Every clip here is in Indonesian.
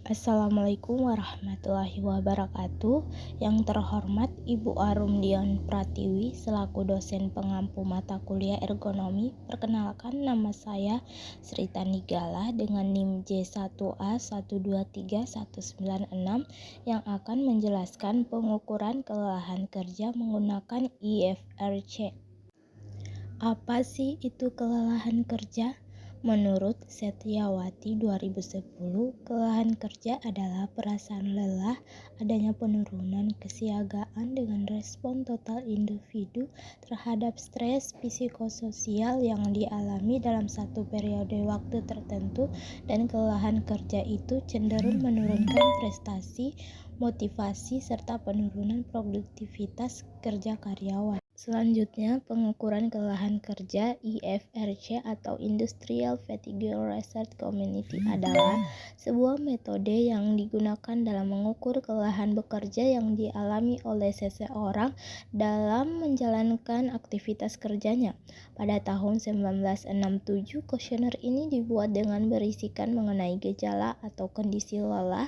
Assalamualaikum warahmatullahi wabarakatuh. Yang terhormat Ibu Arum Dion Pratiwi selaku dosen pengampu mata kuliah ergonomi. Perkenalkan, nama saya Sri Tanigala dengan NIM J1A123196 yang akan menjelaskan pengukuran kelelahan kerja menggunakan IFRC. Apa sih itu kelelahan kerja? Menurut Setiawati 2010, kelelahan kerja adalah perasaan lelah, adanya penurunan kesiagaan dengan respon total individu terhadap stres psikososial yang dialami dalam satu periode waktu tertentu, dan kelelahan kerja itu cenderung menurunkan prestasi, motivasi, serta penurunan produktivitas kerja karyawan. Selanjutnya, pengukuran kelelahan kerja IFRC atau Industrial Fatigue Research Community adalah sebuah metode yang digunakan dalam mengukur kelelahan bekerja yang dialami oleh seseorang dalam menjalankan aktivitas kerjanya. Pada tahun 1967, kuesioner ini dibuat dengan berisikan mengenai gejala atau kondisi lelah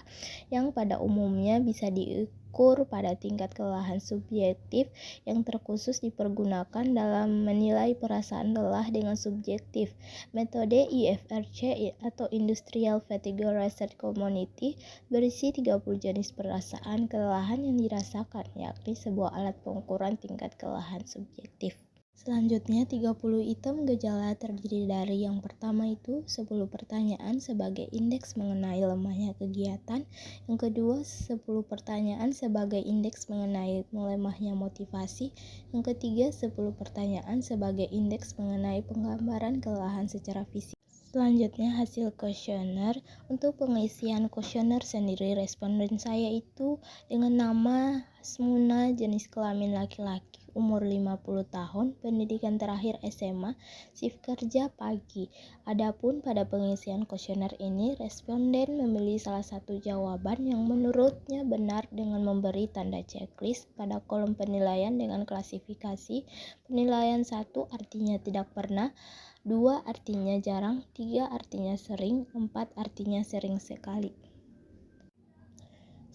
yang pada umumnya bisa diukur pada tingkat kelelahan subjektif yang terkhusus dipergunakan dalam menilai perasaan lelah dengan subjektif. Metode IFRC atau Industrial Fatigue Research Community berisi 30 jenis perasaan kelelahan yang dirasakan, yakni sebuah alat pengukuran tingkat kelelahan subjektif. Selanjutnya, 30 item gejala terdiri dari yang pertama itu 10 pertanyaan sebagai indeks mengenai lemahnya kegiatan, yang kedua 10 pertanyaan sebagai indeks mengenai melemahnya motivasi, yang ketiga 10 pertanyaan sebagai indeks mengenai penggambaran kelelahan secara fisik. Selanjutnya, hasil kuesioner. Untuk pengisian kuesioner sendiri, responden saya itu dengan nama Asmuna, jenis kelamin laki-laki, umur 50 tahun, pendidikan terakhir SMA, shift kerja pagi. Adapun pada pengisian kuesioner ini, responden memilih salah satu jawaban yang menurutnya benar dengan memberi tanda checklist pada kolom penilaian dengan klasifikasi penilaian 1 artinya tidak pernah, 2 artinya jarang, 3 artinya sering, 4 artinya sering sekali.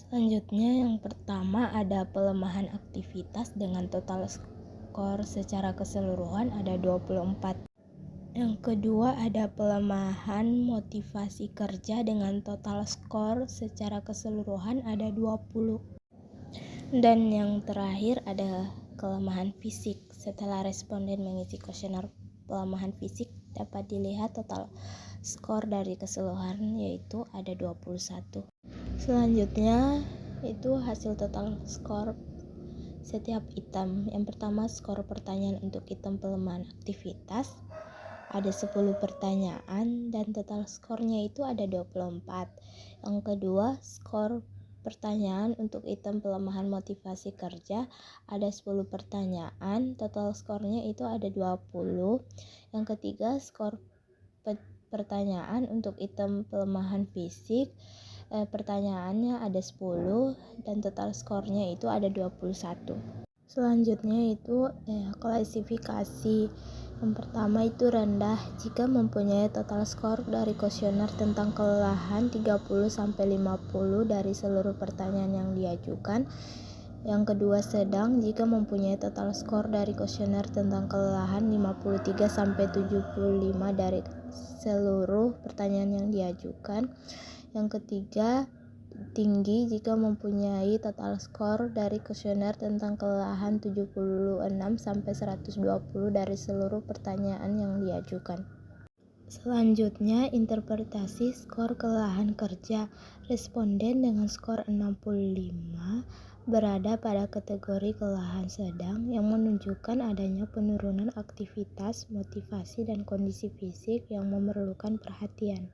Selanjutnya, yang pertama ada pelemahan aktivitas dengan total skor secara keseluruhan ada 24. Yang kedua ada pelemahan motivasi kerja dengan total skor secara keseluruhan ada 20. Dan yang terakhir ada kelemahan fisik. Setelah responden mengisi kuesioner pelemahan fisik, dapat dilihat total skor dari keseluruhan yaitu ada 21. Selanjutnya itu hasil total skor setiap item. Yang pertama, skor pertanyaan untuk item pelemahan aktivitas ada 10 pertanyaan dan total skornya itu ada 24. Yang kedua, skor pertanyaan untuk item pelemahan motivasi kerja ada 10 pertanyaan, total skornya itu ada 20. Yang ketiga, skor pertanyaan untuk item pelemahan fisik, pertanyaannya ada 10 dan total skornya itu ada 21. Selanjutnya itu klasifikasi. Yang pertama itu rendah jika mempunyai total skor dari kuesioner tentang kelelahan 30-50 dari seluruh pertanyaan yang diajukan. Yang kedua, sedang jika mempunyai total skor dari kuesioner tentang kelelahan 53-75 dari seluruh pertanyaan yang diajukan. Yang ketiga, tinggi jika mempunyai total skor dari kuesioner tentang kelelahan 76-120 dari seluruh pertanyaan yang diajukan. Selanjutnya, interpretasi skor kelelahan kerja. Responden dengan skor 65 berada pada kategori kelelahan sedang yang menunjukkan adanya penurunan aktivitas, motivasi, dan kondisi fisik yang memerlukan perhatian.